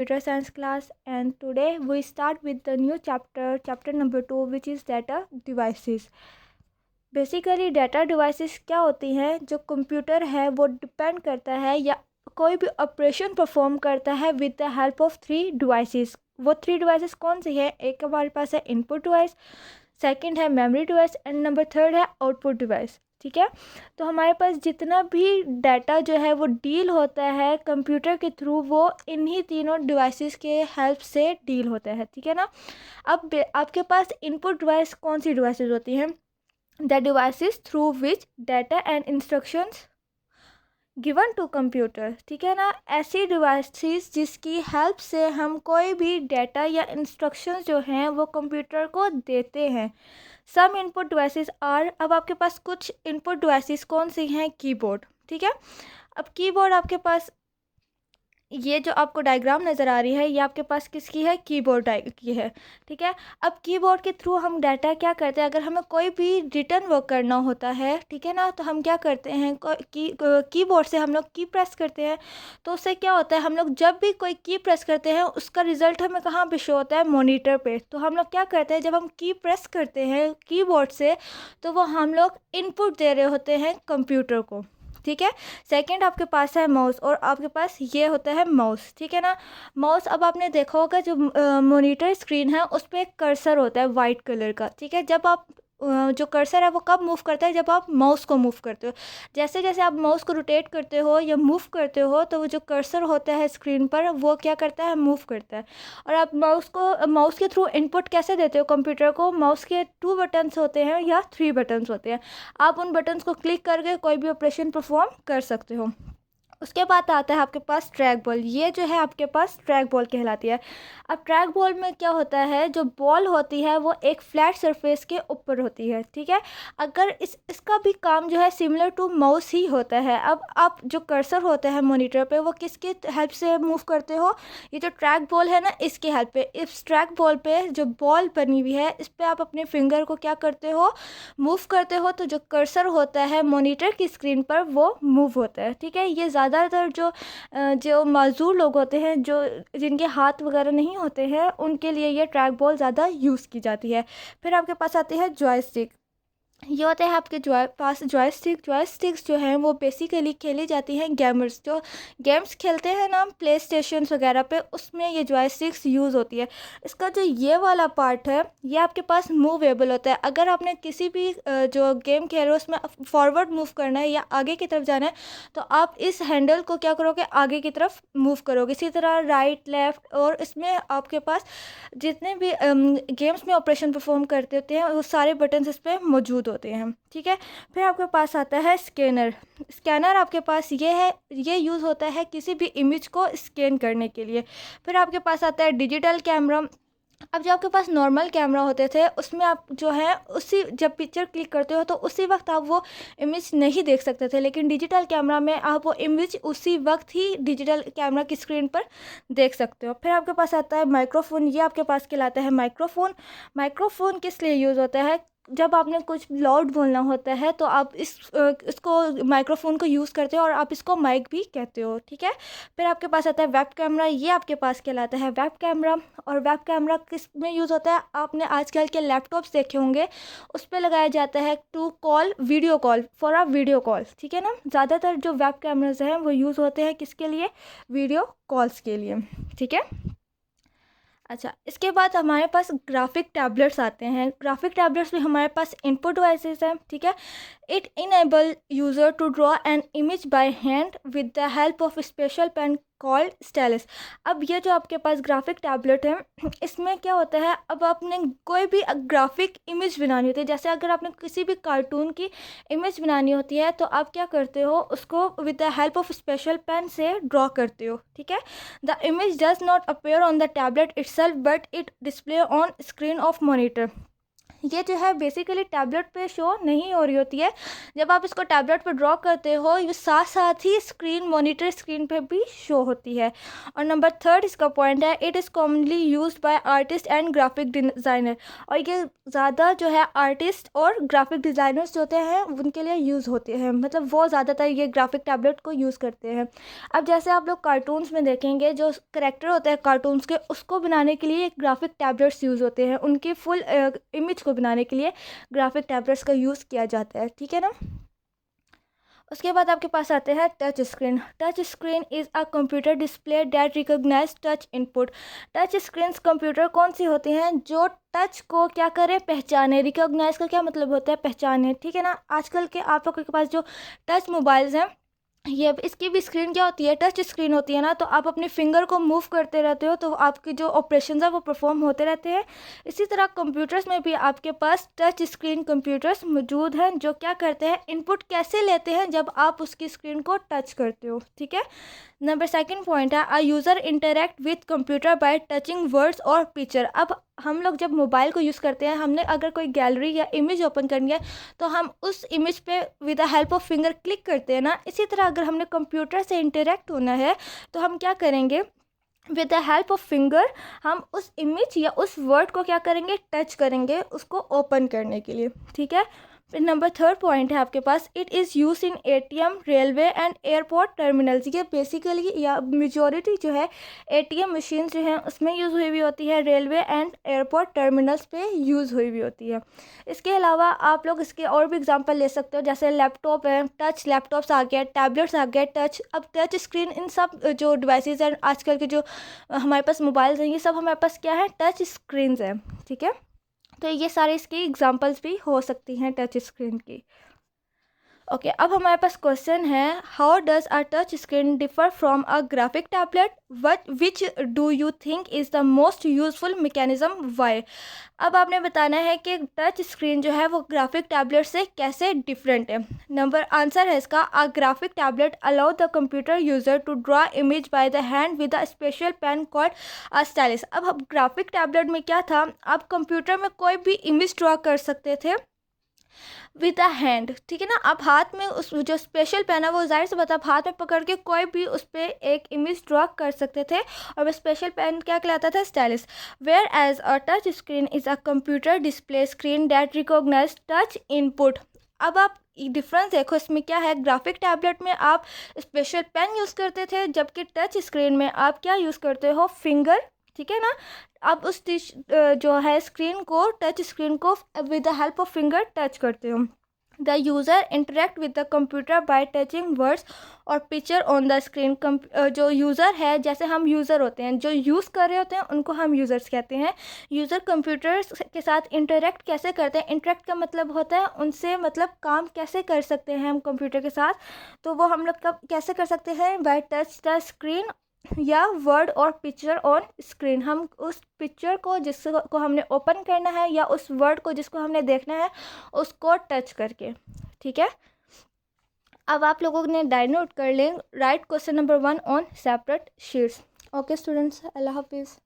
Computer science class, and today we start with the new chapter number 2, which is data devices. Basically data devices क्या होती हैं? जो computer है वो depend करता है या कोई भी ऑपरेशन परफॉर्म करता है with the help of 3 devices. वो 3 डिवाइसेस कौन सी है? एक हमारे पास है इनपुट डिवाइस, सेकंड है मेमोरी डिवाइस एंड नंबर 3 है आउटपुट डिवाइस। ठीक है, तो हमारे पास जितना भी डाटा जो है वो डील होता है कंप्यूटर के थ्रू, वो इन्हीं तीनों डिवाइसेस के हेल्प से डील होता है। ठीक है ना। अब आपके पास इनपुट डिवाइस कौन सी डिवाइसेस होती हैं? The devices through which data and instructions given to computer। ठीक है ना। ऐसी डिवाइसेस जिसकी हेल्प से हम कोई भी डाटा या इंस्ट्रक्शंस जो हैं वो कंप्यूटर को देते हैं। सम इनपुट डिवाइसेस आर, अब आपके पास कुछ इनपुट डिवाइसेस कौन सी हैं? कीबोर्ड। ठीक है, अब कीबोर्ड आपके पास, ये जो आपको डायग्राम नज़र आ रही है ये आपके पास किसकी है? कीबोर्ड की है। ठीक है, अब कीबोर्ड के थ्रू हम डाटा क्या करते हैं? अगर हमें कोई भी रिटर्न वर्क करना होता है, ठीक है ना, तो हम क्या करते हैं? कीबोर्ड से हम लोग की प्रेस करते हैं। तो उससे क्या होता है? हम लोग जब भी कोई की प्रेस करते हैं उसका रिजल्ट हमें कहाँ पे शो होता है? मॉनिटर पे। तो हम लोग क्या करते हैं? जब हम की प्रेस करते हैं कीबोर्ड से तो वो हम लोग इनपुट दे रहे होते हैं कंप्यूटर को। ठीक है, सेकंड आपके पास है माउस, और आपके पास ये होता है माउस। ठीक है ना। माउस, अब आपने देखा होगा जो मॉनिटर स्क्रीन है उस पर एक कर्सर होता है वाइट कलर का। ठीक है, जब आप जो कर्सर है वो कब मूव करता है? जब आप माउस को मूव करते हो। जैसे जैसे आप माउस को रोटेट करते हो या मूव करते हो तो वो जो कर्सर होता है स्क्रीन पर वो क्या करता है? मूव करता है। और आप माउस के थ्रू इनपुट कैसे देते हो कंप्यूटर को? माउस के 2 बटन्स होते हैं या 3 बटन्स होते हैं। आप उन बटन्स को क्लिक करके कोई भी ऑपरेशन परफॉर्म कर सकते हो। उसके बाद आता है आपके पास ट्रैक बॉल। ये जो है आपके पास ट्रैक बॉल कहलाती है। अब ट्रैक बॉल में क्या होता है? जो बॉल होती है वो एक फ्लैट सरफेस के ऊपर होती है। ठीक है, अगर इसका भी काम जो है सिमिलर टू माउस ही होता है। अब आप जो कर्सर होता है मॉनिटर पे वो किसके हेल्प से मूव करते हो? ये जो ट्रैक बॉल है ना इसके हेल्प पे। इस ट्रैक बॉल पे जो बॉल बनी हुई है इस पर आप अपने फिंगर को क्या करते हो? मूव करते हो। तो जो कर्सर होता है मॉनिटर की स्क्रीन पर वो मूव होता है। ठीक है, ये ज़्यादातर जो माजूर लोग होते हैं, जो जिनके हाथ वगैरह नहीं होते हैं, उनके लिए ये ट्रैक बॉल ज़्यादा यूज़ की जाती है। फिर आपके पास आती है जॉयस्टिक। ये होते हैं आपके पास जॉयस्टिक्स जो हैं वो बेसिकली खेली जाती हैं गेमर्स, जो गेम्स खेलते हैं ना प्ले स्टेशन वगैरह पे, उसमें ये जॉयस्टिक्स यूज़ होती है। इसका जो ये वाला पार्ट है ये आपके पास मूवेबल होता है। अगर आपने किसी भी जो गेम खेल रहे हो उसमें फॉरवर्ड मूव करना है या आगे की तरफ जाना है तो आप इस हैंडल को क्या करोगे? आगे की तरफ मूव करोगे। इसी तरह राइट लेफ़्ट, और इसमें आपके पास जितने भी गेम्स में ऑपरेशन परफॉर्म करते होते हैं वो सारे बटन्स इस पर मौजूद होते हैं। ठीक है, फिर आपके पास आता है स्कैनर। स्कैनर आपके पास ये है, ये यूज़ होता है किसी भी इमेज को स्कैन करने के लिए। फिर आपके पास आता है डिजिटल कैमरा। अब जो आपके पास नॉर्मल कैमरा होते थे उसमें आप जो है उसी जब पिक्चर क्लिक करते हो तो उसी वक्त आप वो इमेज नहीं देख सकते थे, लेकिन डिजिटल कैमरा में आप वो इमेज उसी वक्त ही डिजिटल कैमरा की स्क्रीन पर देख सकते हो। फिर आपके पास आता है माइक्रोफोन। ये आपके पास कहलाता है माइक्रोफोन। माइक्रोफोन किस लिए यूज़ होता है? जब आपने कुछ लाउड बोलना होता है तो आप इसको माइक्रोफोन को यूज़ करते हो और आप इसको माइक भी कहते हो। ठीक है, फिर आपके पास आता है वेब कैमरा। ये आपके पास कहलाता है वेब कैमरा। और वेब कैमरा किस में यूज़ होता है? आपने आजकल के लैपटॉप्स देखे होंगे, उस पर लगाया जाता है to call video call, for a video call. ठीक है ना, ज़्यादातर जो वेब कैमराज हैं वो यूज़ होते हैं किसके लिए? वीडियो कॉल्स के लिए। ठीक है, अच्छा, इसके बाद हमारे पास ग्राफिक टैबलेट्स आते हैं। ग्राफिक टैबलेट्स में हमारे पास इनपुट डिवाइसेस हैं। ठीक है, it enable user to draw an image by hand with the help of special pen called stylus. अब ये जो आपके पास ग्राफिक टैबलेट है इसमें क्या होता है? अब आपने कोई भी ग्राफिक इमेज बनानी होती है, जैसे अगर आपने किसी भी कार्टून की इमेज बनानी होती है तो आप क्या करते हो? उसको with the help of special pen से ड्रॉ करते हो। ठीक है, the image does not appear on the tablet itself but it display on screen of monitor. ये जो है बेसिकली टैबलेट पे शो नहीं हो रही होती है। जब आप इसको टैबलेट पे ड्रॉ करते हो ये साथ साथ ही स्क्रीन मॉनिटर स्क्रीन पे भी शो होती है। और नंबर थर्ड इसका पॉइंट है, it is commonly used by artist and graphic designer. और ये ज़्यादा जो है आर्टिस्ट और ग्राफिक डिज़ाइनर्स जो होते हैं उनके लिए यूज़ होते हैं, मतलब वो ज़्यादातर ये ग्राफिक टैबलेट को यूज़ करते हैं। अब जैसे आप लोग कार्टून्स में देखेंगे जो करेक्टर होते हैं कार्टून्स के, उसको बनाने के लिए ग्राफिक टैबलेट्स यूज़ होते हैं, उनकी फुल इमेज को बनाने के लिए ग्राफिक टैबलेट्स का यूज़ किया जाता है, ठीक है ना। उसके बाद आपके पास आते हैं touch screen. Touch screen is a computer display that recognise touch input. Touch screen computer कौन सी होती हैं जो टच को क्या करे, पहचाने। रिकॉग्नाइज का क्या मतलब होता है, पहचाने, ठीक है ना। आजकल के आप लोगों के पास जो टच मोबाइल्स हैं ये इसकी भी स्क्रीन क्या होती है, टच स्क्रीन होती है ना। तो आप अपने फिंगर को मूव करते रहते हो तो आपके जो ऑपरेशंस है वो परफॉर्म होते रहते हैं। इसी तरह कंप्यूटर्स में भी आपके पास टच स्क्रीन कंप्यूटर्स मौजूद हैं जो क्या करते हैं, इनपुट कैसे लेते हैं जब आप उसकी स्क्रीन को टच करते हो, ठीक है। नंबर सेकंड पॉइंट है, अ user interact with computer bye touching words और पिक्चर। अब हम लोग जब मोबाइल को यूज़ करते हैं, हमने अगर कोई गैलरी या इमेज ओपन करनी है तो हम उस इमेज पे with the help of finger click करते हैं ना। इसी तरह अगर हमने कंप्यूटर से इंटरेक्ट होना है तो हम क्या करेंगे, with the help of finger हम उस इमेज या उस वर्ड को क्या करेंगे, टच करेंगे उसको ओपन करने के लिए, ठीक है। फिर नंबर थर्ड पॉइंट है आपके पास, it is use in ATM, railway and airport terminals. ये बेसिकली या मेजॉरिटी जो है एटीएम मशीन जो है उसमें यूज़ हुई हुई होती है, रेलवे एंड एयरपोर्ट टर्मिनल्स पे यूज़ हुई हुई होती है। इसके अलावा आप लोग इसके और भी एग्जांपल ले सकते हो, जैसे लैपटॉप है, टच लैपटॉप्स आ गया, टैबलेट्स आ गए टच। अब टच स्क्रीन इन सब जो डिवाइसेस हैं आजकल के जो हमारे पास मोबाइल्स हैं ये सब हमारे पास क्या है, टच स्क्रीन है, ठीक है। तो ये सारे इसकी एग्जांपल्स भी हो सकती हैं टच स्क्रीन की। ओके अब हमारे पास क्वेश्चन है, how does a touch screen differ from a graphic tablet, what which do you think is the most useful mechanism, why. अब आपने बताना है कि टच स्क्रीन जो है वो ग्राफिक टैबलेट से कैसे डिफरेंट है। नंबर आंसर है इसका, a graphic tablet allow the computer user to draw image by the hand with a special pen called a stylus. अब ग्राफिक टैबलेट में क्या था, आप कंप्यूटर में कोई भी इमेज ड्रॉ कर सकते थे विद अ हैंड, ठीक है ना। आप हाथ में उस जो स्पेशल पेन है वो जाहिर से बता, आप हाथ में पकड़ के कोई भी उस पर एक इमेज ड्रॉ कर सकते थे और वो स्पेशल पेन क्या कहलाता था, stylus. Whereas a touch screen is a computer display screen that recognise touch input. अब आप डिफरेंस देखो इसमें क्या है, ग्राफिक टैबलेट में आप स्पेशल पेन यूज़ करते थे जबकि टच स्क्रीन में आप क्या यूज़ करते हो, फिंगर, ठीक है ना। आप उस जो है स्क्रीन को, टच स्क्रीन को with the help of finger touch करते हो। The user interact with the computer bye touching words और पिक्चर ऑन द स्क्रीन। जो यूज़र है, जैसे हम यूज़र होते हैं, जो यूज़ कर रहे होते हैं उनको हम यूज़र्स कहते हैं। यूज़र कंप्यूटर के साथ इंटरेक्ट कैसे करते हैं, इंटरेक्ट का मतलब होता है उनसे मतलब काम कैसे कर सकते हैं हम कंप्यूटर के साथ, तो वो हम लोग कैसे कर सकते हैं, बाय टच द स्क्रीन या वर्ड और पिक्चर ऑन स्क्रीन। हम उस पिक्चर को जिसको हमने ओपन करना है या उस वर्ड को जिसको हमने देखना है उसको टच करके, ठीक है। अब आप लोगों ने डायरी नोट कर लें, write question number 1 on separate sheets. Okay students, अल्लाह हाफिज़।